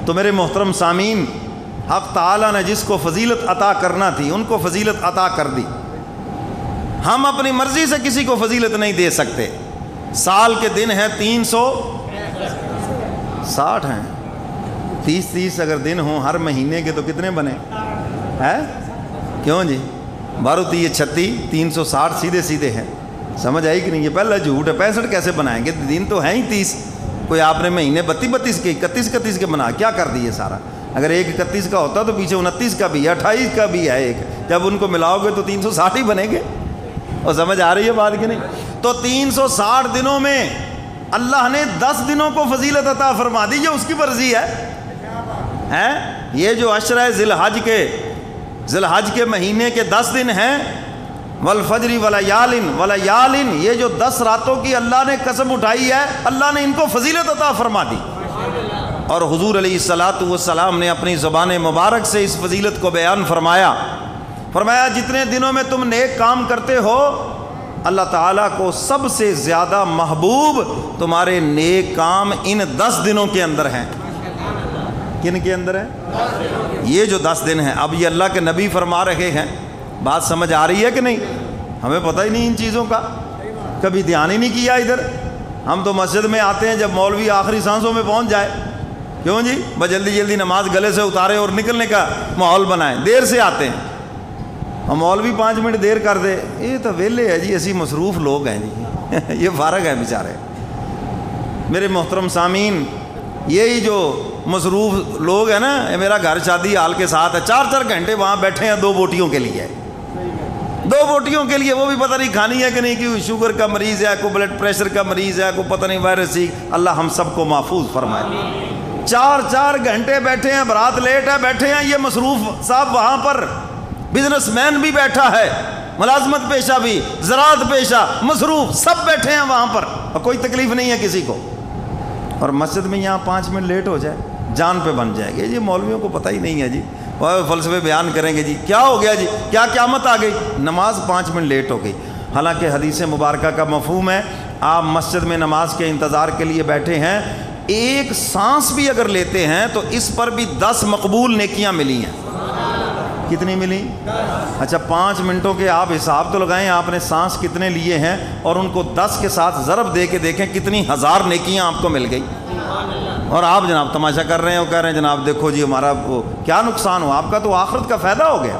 تو میرے محترم سامعین، حق تعالیٰ نے جس کو فضیلت عطا کرنا تھی ان کو فضیلت عطا کر دی۔ ہم اپنی مرضی سے کسی کو فضیلت نہیں دے سکتے۔ سال کے دن ہیں 360 ہیں، 30 اگر دن ہوں ہر مہینے کے تو کتنے بنے ہیں؟ کیوں جی؟ 12 یہ 36، 360 سیدھے سیدھے ہیں۔ سمجھ آئی کہ نہیں؟ یہ پہلا جھوٹ ہے۔ 65 کیسے بنائیں گے؟ دن تو ہیں ہی 30۔ کوئی آپ نے مہینے 32 کے 31 کے بنا کیا کر دیے سارا؟ اگر ایک 31 کا ہوتا تو پیچھے 29 کا بھی ہے، 28 کا بھی ہے ایک، جب ان کو ملاؤ گے تو 360 ہی بنے گے۔ اور سمجھ آ رہی ہے بات کہ نہیں؟ تو 360 دنوں میں اللہ نے 10 دنوں کو فضیلت عطا فرما دی، یہ اس کی مرضی ہے۔ یہ جو عشرہ ذی الحج کے مہینے کے 10 دن ہیں، والفجر ولیال، یہ جو 10 راتوں کی اللہ نے قسم اٹھائی ہے، اللہ نے ان کو فضیلت عطا فرما دی۔ اور حضور علیہ الصلوۃ والسلام نے اپنی زبان مبارک سے اس فضیلت کو بیان فرمایا جتنے دنوں میں تم نیک کام کرتے ہو، اللہ تعالیٰ کو سب سے زیادہ محبوب تمہارے نیک کام ان 10 دنوں کے اندر ہیں۔ کن کے اندر ہیں؟ یہ جو 10 دن ہیں۔ اب یہ اللہ کے نبی فرما رہے ہیں، بات سمجھ آ رہی ہے کہ نہیں؟ ہمیں پتہ ہی نہیں ان چیزوں کا، کبھی دھیان ہی نہیں کیا ادھر۔ ہم تو مسجد میں آتے ہیں جب مولوی آخری سانسوں میں پہنچ جائے، کیوں جی؟ بس جلدی نماز گلے سے اتارے اور نکلنے کا ماحول بنائیں، دیر سے آتے ہیں اور مولوی 5 منٹ دیر کر دے، یہ تو ویلے ہے جی، ایسی مصروف لوگ ہیں جی یہ فارغ ہیں بیچارے۔ میرے محترم سامعین، یہی جو مصروف لوگ ہیں نا، میرا گھر شادی حال کے ساتھ ہے، 4 گھنٹے وہاں بیٹھے ہیں 2 بوٹیوں کے لیے، 2 بوٹیوں کے لیے، وہ بھی پتہ نہیں کھانی ہے کہ نہیں، کہ شوگر کا مریض ہے، کوئی بلڈ پریشر کا مریض ہے، کوئی پتہ نہیں وائرس ہی۔ اللہ ہم سب کو محفوظ فرمائے۔ 4 گھنٹے بیٹھے ہیں، برات لیٹ ہے، بیٹھے ہیں یہ مصروف صاحب وہاں پر، بزنس مین بھی بیٹھا ہے، ملازمت پیشہ بھی، زراعت پیشہ، مصروف سب بیٹھے ہیں وہاں پر، اور کوئی تکلیف نہیں ہے کسی کو۔ اور مسجد میں یہاں 5 منٹ لیٹ ہو جائے جان پہ بن جائے گی جی، مولویوں کو پتہ ہی نہیں ہے جی، وہ فلسفے بیان کریں گے جی، کیا ہو گیا جی، کیا قیامت آ گئی، نماز 5 منٹ لیٹ ہو گئی۔ حالانکہ حدیث مبارکہ کا مفہوم ہے، آپ مسجد میں نماز کے انتظار کے لیے بیٹھے ہیں، ایک سانس بھی اگر لیتے ہیں تو اس پر بھی 10 مقبول نیکیاں ملی ہیں۔ کتنی ملی؟ اچھا 5 منٹوں کے آپ حساب تو لگائیں، آپ نے سانس کتنے لیے ہیں اور ان کو 10 کے ساتھ ضرب دے کے دیکھیں کتنی 1000 نیکیاں آپ کو مل گئی۔ اور آپ جناب تماشا کر رہے ہیں اور کہہ رہے ہیں جناب دیکھو جی ہمارا وہ کیا نقصان ہوا، آپ کا تو آخرت کا فائدہ ہو گیا۔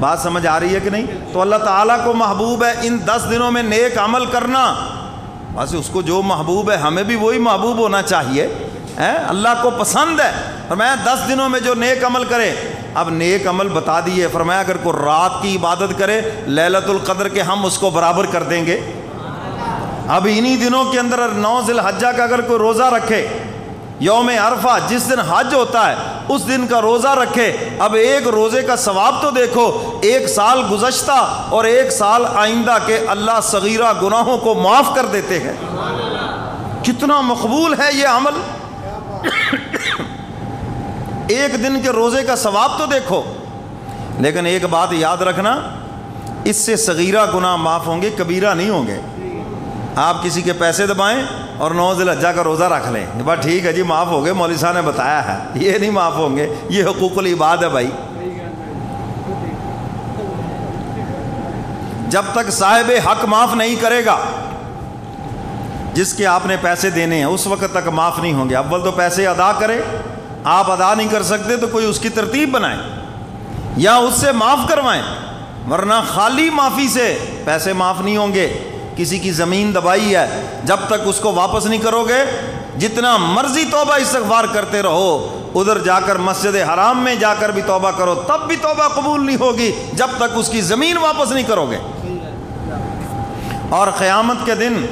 بات سمجھ آ رہی ہے کہ نہیں؟ تو اللہ تعالیٰ کو محبوب ہے ان 10 دنوں میں نیک عمل کرنا، بس اس کو جو محبوب ہے ہمیں بھی وہی محبوب ہونا چاہیے، اللہ کو پسند ہے۔ فرمایا 10 دنوں میں جو نیک عمل کرے، اب نیک عمل بتا دیے، فرمایا اگر کوئی رات کی عبادت کرے لیلۃ القدر کے، ہم اس کو برابر کر دیں گے۔ اب انہی دنوں کے اندر 9 ذی الحجہ کا اگر کوئی روزہ رکھے، یوم عرفہ جس دن حج ہوتا ہے اس دن کا روزہ رکھے، اب ایک روزے کا ثواب تو دیکھو، 1 سال گزشتہ اور 1 سال آئندہ کے اللہ صغیرہ گناہوں کو معاف کر دیتے ہیں۔ کتنا مقبول ہے یہ عمل، ایک دن کے روزے کا ثواب تو دیکھو۔ لیکن ایک بات یاد رکھنا، اس سے صغیرہ گناہ معاف ہوں گے، کبیرہ نہیں ہوں گے۔ آپ کسی کے پیسے دبائیں اور 9 ذی الحجہ کا روزہ رکھ لیں، بس ٹھیک ہے جی معاف ہو گئے، مولوی صاحب نے بتایا ہے، یہ نہیں معاف ہوں گے، یہ حقوق العباد ہے بھائی۔ جب تک صاحب حق معاف نہیں کرے گا، جس کے آپ نے پیسے دینے ہیں، اس وقت تک معاف نہیں ہوں گے۔ اول تو پیسے ادا کرے، آپ ادا نہیں کر سکتے تو کوئی اس کی ترتیب بنائیں یا اس سے معاف کروائیں، ورنہ خالی معافی سے پیسے معاف نہیں ہوں گے۔ کسی کی زمین دبائی ہے، جب تک اس کو واپس نہیں کرو گے، جتنا مرضی توبہ استغفار کرتے رہو، ادھر جا کر مسجد حرام میں جا کر بھی توبہ کرو، تب بھی توبہ قبول نہیں ہوگی جب تک اس کی زمین واپس نہیں کرو گے۔ اور قیامت کے دن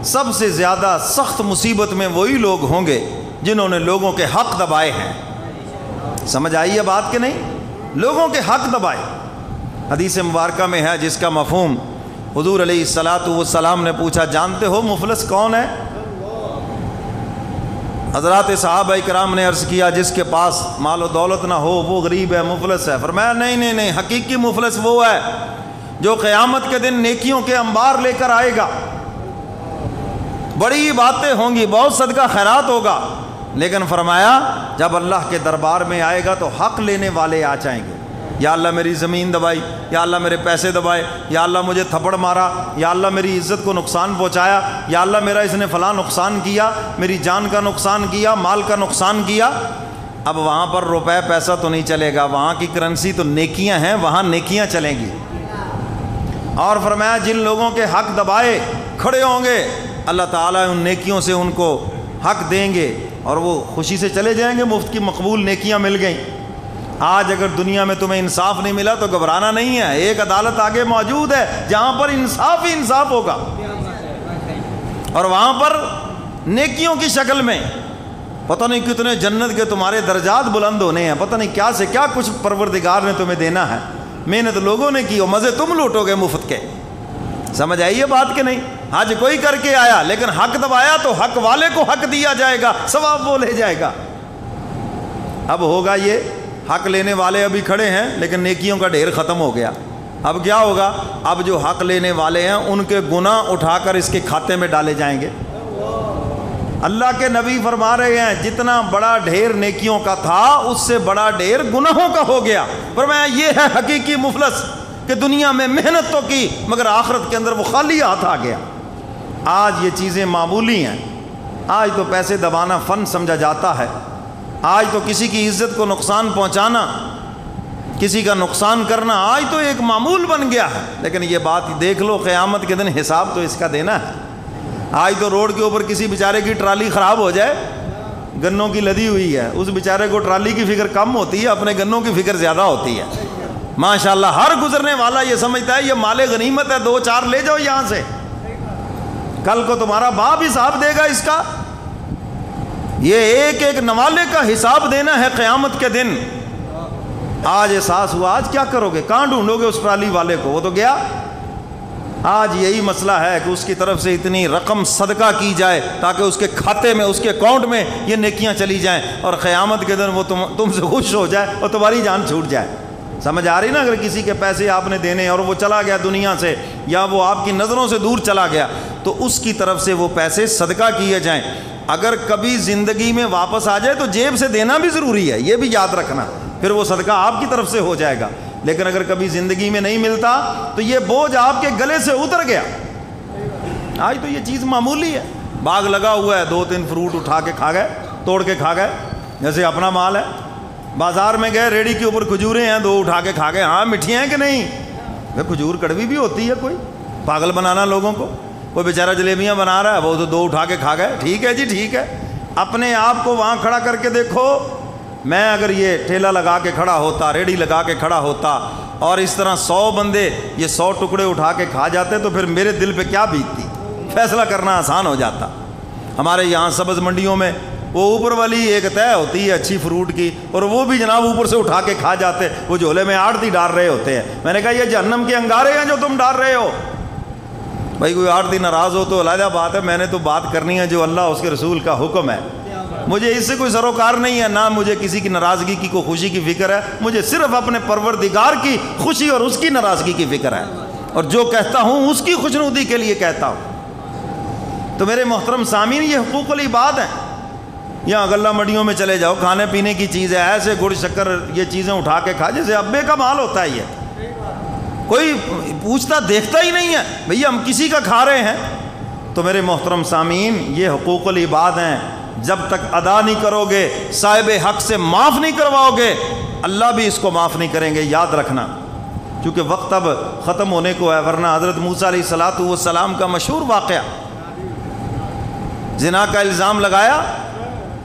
سب سے زیادہ سخت مصیبت میں وہی لوگ ہوں گے جنہوں نے لوگوں کے حق دبائے ہیں۔ سمجھ آئی ہے بات کہ نہیں؟ لوگوں کے حق دبائے۔ حدیث مبارکہ میں ہے جس کا مفہوم حضور علیہ الصلوۃ والسلام نے پوچھا، جانتے ہو مفلس کون ہے؟ حضرات صحابہ کرام نے عرض کیا، جس کے پاس مال و دولت نہ ہو وہ غریب ہے، مفلس ہے۔ فرمایا نہیں، حقیقی مفلس وہ ہے جو قیامت کے دن نیکیوں کے انبار لے کر آئے گا، بڑی باتیں ہوں گی، بہت صدقہ خیرات ہوگا، لیکن فرمایا جب اللہ کے دربار میں آئے گا تو حق لینے والے آ جائیں گے. یا اللہ میری زمین دبائی, یا اللہ میرے پیسے دبائے, یا اللہ مجھے تھپڑ مارا, یا اللہ میری عزت کو نقصان پہنچایا, یا اللہ میرا اس نے فلاں نقصان کیا, میری جان کا نقصان کیا, مال کا نقصان کیا. اب وہاں پر روپے پیسہ تو نہیں چلے گا, وہاں کی کرنسی تو نیکیاں ہیں, وہاں نیکیاں چلیں گی. اور فرمایا جن لوگوں کے حق دبائے کھڑے ہوں گے اللہ تعالیٰ ان نیکیوں سے ان کو حق دیں گے اور وہ خوشی سے چلے جائیں گے, مفت کی مقبول نیکیاں مل گئیں. آج اگر دنیا میں تمہیں انصاف نہیں ملا تو گھبرانا نہیں ہے, ایک عدالت آگے موجود ہے جہاں پر انصاف ہی انصاف ہوگا, اور وہاں پر نیکیوں کی شکل میں پتہ نہیں کتنے جنت کے تمہارے درجات بلند ہونے ہیں, پتہ نہیں کیا سے کیا کچھ پروردگار نے تمہیں دینا ہے. محنت لوگوں نے کی اور مزے تم لوٹو گے مفت کے. سمجھ آئیے بات کہ نہیں؟ حج کوئی کر کے آیا لیکن حق دبایا تو حق والے کو حق دیا جائے گا, ثواب وہ لے جائے گا. اب ہوگا یہ حق لینے والے ابھی کھڑے ہیں لیکن نیکیوں کا ڈھیر ختم ہو گیا. اب کیا ہوگا؟ اب جو حق لینے والے ہیں ان کے گناہ اٹھا کر اس کے کھاتے میں ڈالے جائیں گے. اللہ کے نبی فرما رہے ہیں جتنا بڑا ڈھیر نیکیوں کا تھا اس سے بڑا ڈھیر گناہوں کا ہو گیا. فرمایا یہ ہے حقیقی مفلس کہ دنیا میں محنت تو کی مگر آخرت کے اندر وہ خالی ہاتھ آ گیا. آج یہ چیزیں معمولی ہیں, آج تو پیسے دبانا فن سمجھا جاتا ہے, آج تو کسی کی عزت کو نقصان پہنچانا, کسی کا نقصان کرنا آج تو ایک معمول بن گیا ہے. لیکن یہ بات دیکھ لو قیامت کے دن حساب تو اس کا دینا ہے. آج تو روڈ کے اوپر کسی بیچارے کی ٹرالی خراب ہو جائے, گنوں کی لدی ہوئی ہے, اس بیچارے کو ٹرالی کی فکر کم ہوتی ہے, اپنے گنوں کی فکر زیادہ ہوتی ہے. ماشاءاللہ ہر گزرنے والا یہ سمجھتا ہے یہ مال غنیمت ہے, 2-4 لے جاؤ یہاں سے, کل کو تمہارا باپ حساب دے گا اس کا. یہ ایک ایک نوالے کا حساب دینا ہے قیامت کے دن. آج احساس ہوا آج کیا کرو گے, کہاں ڈھونڈو گے اس ٹرالی والے کو, وہ تو گیا. آج یہی مسئلہ ہے کہ اس کی طرف سے اتنی رقم صدقہ کی جائے تاکہ اس کے کھاتے میں, اس کے اکاؤنٹ میں یہ نیکیاں چلی جائیں اور قیامت کے دن وہ تم سے خوش ہو جائے اور تمہاری جان چھوٹ جائے. سمجھ آ رہی نا؟ اگر کسی کے پیسے آپ نے دینے اور وہ چلا گیا دنیا سے, یا وہ آپ کی نظروں سے دور چلا گیا, تو اس کی طرف سے وہ پیسے صدقہ کیے جائیں. اگر کبھی زندگی میں واپس آ جائے تو جیب سے دینا بھی ضروری ہے, یہ بھی یاد رکھنا, پھر وہ صدقہ آپ کی طرف سے ہو جائے گا. لیکن اگر کبھی زندگی میں نہیں ملتا تو یہ بوجھ آپ کے گلے سے اتر گیا. آج تو یہ چیز معمولی ہے, باغ لگا ہوا ہے, 2-3 فروٹ اٹھا کے کھا گئے, توڑ کے کھا گئے, جیسے اپنا مال ہے. بازار میں گئے, ریڑھی کے اوپر کھجوریں ہیں, 2 اٹھا کے کھا گئے. ہاں میٹھی ہیں کہ نہیں؟ کھجور کڑوی بھی ہوتی ہے, کوئی پاگل بنانا لوگوں کو. کوئی بیچارہ جلیبیاں بنا رہا ہے, وہ تو 2 اٹھا کے کھا گئے. ٹھیک ہے جی ٹھیک ہے, اپنے آپ کو وہاں کھڑا کر کے دیکھو. میں اگر یہ ٹھیلا لگا کے کھڑا ہوتا, ریڑھی لگا کے کھڑا ہوتا اور اس طرح 100 بندے یہ 100 ٹکڑے اٹھا کے کھا جاتے تو پھر میرے دل پہ کیا بیتتی, فیصلہ کرنا آسان ہو جاتا. ہمارے یہاں سبز منڈیوں میں وہ اوپر والی ایک طے ہوتی ہے اچھی فروٹ کی, اور وہ بھی جناب اوپر سے اٹھا کے کھا جاتے, وہ جھولے میں آڑتی ڈال رہے ہوتے ہیں. میں نے کہا یہ جہنم کے انگارے ہیں جو تم ڈال رہے ہو. بھائی کوئی آڑتی ناراض ہو تو علیحدہ بات ہے, میں نے تو بات کرنی ہے جو اللہ اس کے رسول کا حکم ہے. مجھے اس سے کوئی سروکار نہیں ہے, نہ مجھے کسی کی ناراضگی کی کوئی خوشی کی فکر ہے. مجھے صرف اپنے پروردگار کی خوشی اور اس کی ناراضگی کی فکر ہے, اور جو کہتا ہوں اس کی خوشنودی کے لیے کہتا ہوں. تو میرے محترم سامعین, یہ حقوق العباد ہیں. یہاں غلہ منڈیوں میں چلے جاؤ, کھانے پینے کی چیز ہے, ایسے گڑ شکر یہ چیزیں اٹھا کے کھا جیسے ابے کا مال ہوتا ہے. یہ کوئی پوچھتا دیکھتا ہی نہیں ہے بھئی ہم کسی کا کھا رہے ہیں. تو میرے محترم سامعین, یہ حقوق العباد ہیں. جب تک ادا نہیں کرو گے, صاحب حق سے معاف نہیں کرواؤ گے, اللہ بھی اس کو معاف نہیں کریں گے. یاد رکھنا, کیونکہ وقت اب ختم ہونے کو ہے. ورنہ حضرت موسیٰ علیہ السلام کا مشہور واقعہ, زنا کا الزام لگایا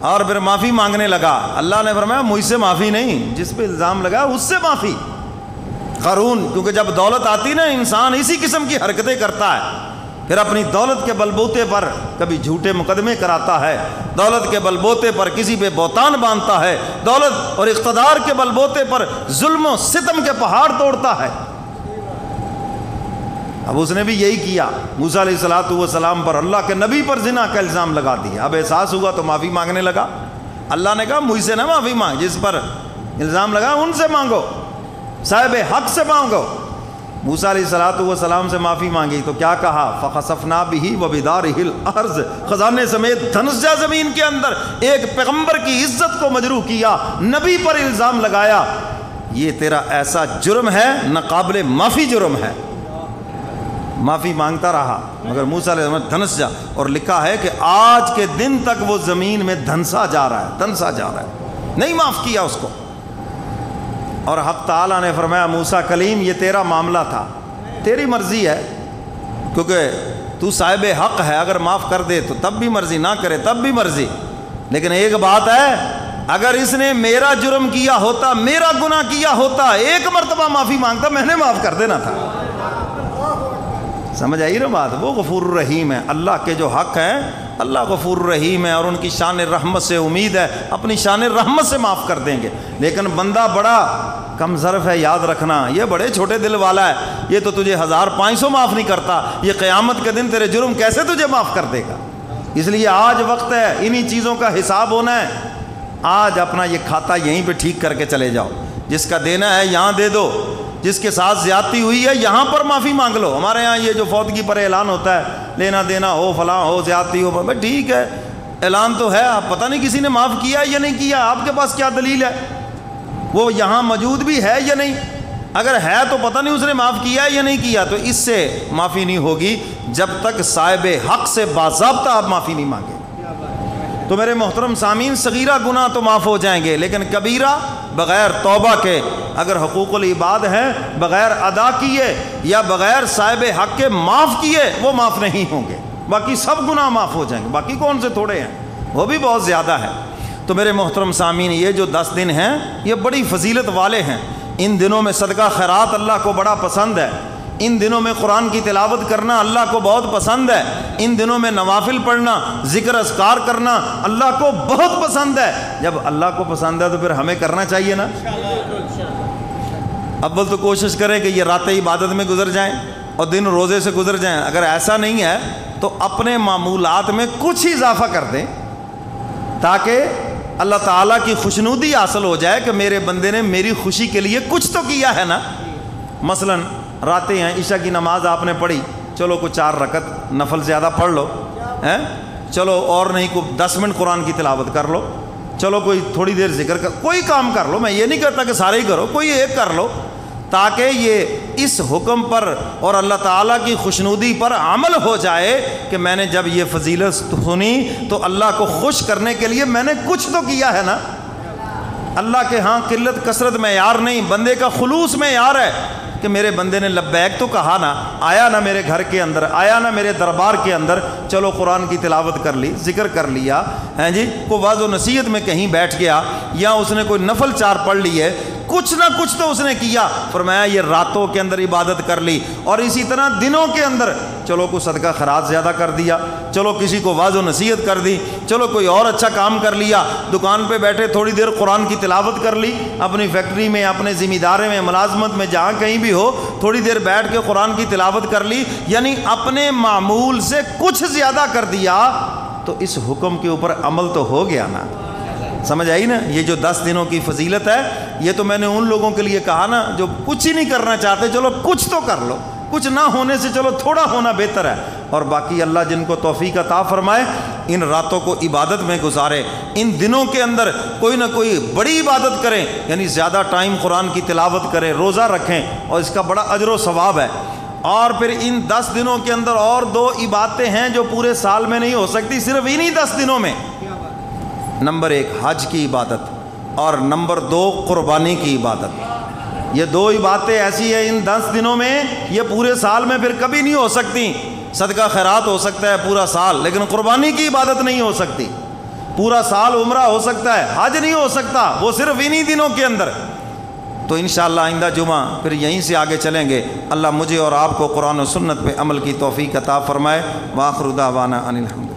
اور پھر معافی مانگنے لگا. اللہ نے فرمایا مجھ سے معافی نہیں, جس پہ الزام لگایا اس سے معافی. قارون, کیونکہ جب دولت آتی نا انسان اسی قسم کی حرکتیں کرتا ہے. پھر اپنی دولت کے بلبوتے پر کبھی جھوٹے مقدمے کراتا ہے, دولت کے بلبوتے پر کسی پہ بہتان باندھتا ہے, دولت اور اقتدار کے بلبوتے پر ظلم و ستم کے پہاڑ توڑتا ہے. اب اس نے بھی یہی کیا. موسیٰ علیہ السلام پر اللہ کے نبی پر زنا کا الزام لگا دیا. اب احساس ہوا تو معافی مانگنے لگا. اللہ نے کہا مجھ سے نہ معافی مانگ, جس پر الزام لگا ان سے مانگو, صاحب حق سے مانگو. موسیٰ علیہ السلام سے معافی مانگی تو کیا کہا؟ فَخَسَفْنَا بِهِ وَبِدَارِهِ الْأَرْضِ، خزانے سمیت دھنس جا زمین کے اندر، ایک پیغمبر کی عزت کو مجروح کیا، نبی پر الزام لگایا، یہ تیرا ایسا جرم ہے ناقابل معافی جرم ہے۔ معافی مانگتا رہا مگر موسیٰ علیہ السلام دھنس جا، اور لکھا ہے کہ آج کے دن تک وہ زمین میں دھنسا جا رہا ہے، دھنسا جا رہا ہے، نہیں معاف کیا اس کو۔ اور حق تعالیٰ نے فرمایا موسیٰ کلیم یہ تیرا معاملہ تھا، تیری مرضی ہے، کیونکہ تو صاحب حق ہے، اگر معاف کر دے تو تب بھی مرضی، نہ کرے تب بھی مرضی، لیکن ایک بات ہے، اگر اس نے میرا جرم کیا ہوتا، میرا گناہ کیا ہوتا، ایک مرتبہ معافی مانگتا، میں نے معاف کر دینا تھا۔ سمجھ آئی نا بات؟ وہ غفور الرحیم ہے، اللہ کے جو حق ہیں اللہ غفور الرحیم ہے، اور ان کی شان رحمت سے امید ہے اپنی شان رحمت سے معاف کر دیں گے۔ لیکن بندہ بڑا کم ظرف ہے، یاد رکھنا، یہ بڑے چھوٹے دل والا ہے، یہ تو تجھے 1500 معاف نہیں کرتا، یہ قیامت کے دن تیرے جرم کیسے تجھے معاف کر دے گا؟ اس لیے آج وقت ہے، انہی چیزوں کا حساب ہونا ہے، آج اپنا یہ کھاتا یہیں پہ ٹھیک کر کے چلے جاؤ، جس کا دینا ہے یہاں دے دو، جس کے ساتھ زیادتی ہوئی ہے یہاں پر معافی مانگ لو۔ ہمارے ہاں یہ جو فوتگی پر اعلان ہوتا ہے، لینا دینا ہو، فلاں ہو، زیادتی ہو، بھائی ٹھیک ہے اعلان تو ہے، آپ پتہ نہیں کسی نے معاف کیا یا نہیں کیا، آپ کے پاس کیا دلیل ہے؟ وہ یہاں موجود بھی ہے یا نہیں؟ اگر ہے تو پتہ نہیں اس نے معاف کیا یا نہیں کیا، تو اس سے معافی نہیں ہوگی جب تک صاحب حق سے باضابطہ آپ معافی نہیں مانگے۔ تو میرے محترم سامعین، صغیرہ گناہ تو معاف ہو جائیں گے، لیکن کبیرہ بغیر توبہ کے، اگر حقوق العباد ہیں بغیر ادا کیے یا بغیر صاحب حق کے معاف کیے، وہ معاف نہیں ہوں گے۔ باقی سب گناہ معاف ہو جائیں گے، باقی کون سے تھوڑے ہیں، وہ بھی بہت زیادہ ہے۔ تو میرے محترم سامعین، یہ جو 10 دن ہیں یہ بڑی فضیلت والے ہیں، ان دنوں میں صدقہ خیرات اللہ کو بڑا پسند ہے، ان دنوں میں قرآن کی تلاوت کرنا اللہ کو بہت پسند ہے، ان دنوں میں نوافل پڑھنا، ذکر اذکار کرنا اللہ کو بہت پسند ہے۔ جب اللہ کو پسند ہے تو پھر ہمیں کرنا چاہیے نا۔ اول تو کوشش کریں کہ یہ راتیں عبادت میں گزر جائیں اور دن روزے سے گزر جائیں، اگر ایسا نہیں ہے تو اپنے معمولات میں کچھ اضافہ کر دیں تاکہ اللہ تعالیٰ کی خوشنودی حاصل ہو جائے کہ میرے بندے نے میری خوشی کے لیے کچھ تو کیا ہے نا۔ مثلا راتیں ہیں، عشاء کی نماز آپ نے پڑھی، چلو کوئی 4 رکعت نفل زیادہ پڑھ لو، چلو اور نہیں کوئی 10 منٹ قرآن کی تلاوت کر لو، چلو کوئی تھوڑی دیر ذکر کر، کوئی کام کر لو، میں یہ نہیں کہتا کہ سارے ہی کرو، کوئی ایک کر لو، تاکہ یہ اس حکم پر اور اللہ تعالیٰ کی خوشنودی پر عمل ہو جائے کہ میں نے جب یہ فضیلت سنی تو اللہ کو خوش کرنے کے لیے میں نے کچھ تو کیا ہے نا۔ اللہ کے ہاں قلت کثرت معیار نہیں، بندے کا خلوص معیار ہے کہ میرے بندے نے لبیک تو کہا نا، آیا نا میرے گھر کے اندر، آیا نا میرے دربار کے اندر، چلو قرآن کی تلاوت کر لی، ذکر کر لیا، ہیں جی، کوئی واعظ و نصیحت میں کہیں بیٹھ گیا یا اس نے کوئی نفل 4 پڑھ لی ہے، کچھ نہ کچھ تو اس نے کیا۔ فرمایا یہ راتوں کے اندر عبادت کر لی، اور اسی طرح دنوں کے اندر چلو کوئی صدقہ خیرات زیادہ کر دیا، چلو کسی کو واعظ و نصیحت کر دی، چلو کوئی اور اچھا کام کر لیا، دکان پہ بیٹھے تھوڑی دیر قرآن کی تلاوت کر لی، اپنی فیکٹری میں، اپنے ذمہ دارے میں، ملازمت میں، جہاں کہیں بھی ہو، تھوڑی دیر بیٹھ کے قرآن کی تلاوت کر لی، یعنی اپنے معمول سے کچھ زیادہ کر دیا، تو اس حکم کے اوپر عمل تو ہو گیا نا۔ سمجھ آئی نا؟ یہ جو 10 دنوں کی فضیلت ہے، یہ تو میں نے ان لوگوں کے لیے کہا نا جو کچھ ہی نہیں کرنا چاہتے، چلو کچھ تو کر لو، کچھ نہ ہونے سے چلو تھوڑا ہونا بہتر ہے۔ اور باقی اللہ جن کو توفیق عطا فرمائے، ان راتوں کو عبادت میں گزارے، ان دنوں کے اندر کوئی نہ کوئی بڑی عبادت کریں، یعنی زیادہ ٹائم قرآن کی تلاوت کریں، روزہ رکھیں، اور اس کا بڑا اجر و ثواب ہے۔ اور پھر ان 10 دنوں کے اندر اور 2 عبادتیں ہیں جو پورے سال میں نہیں ہو سکتی، صرف انہی 10 دنوں میں۔ نمبر 1 حج کی عبادت، اور نمبر 2 قربانی کی عبادت۔ یہ 2 عبادتیں ایسی ہیں ان 10 دنوں میں، یہ پورے سال میں پھر کبھی نہیں ہو سکتی۔ صدقہ خیرات ہو سکتا ہے پورا سال، لیکن قربانی کی عبادت نہیں ہو سکتی۔ پورا سال عمرہ ہو سکتا ہے، حج نہیں ہو سکتا، وہ صرف انہی دنوں کے اندر۔ تو انشاءاللہ آئندہ جمعہ پھر یہیں سے آگے چلیں گے۔ اللہ مجھے اور آپ کو قرآن و سنت پہ عمل کی توفیق عطا فرمائے۔ وآخر دعوانا ان الحمد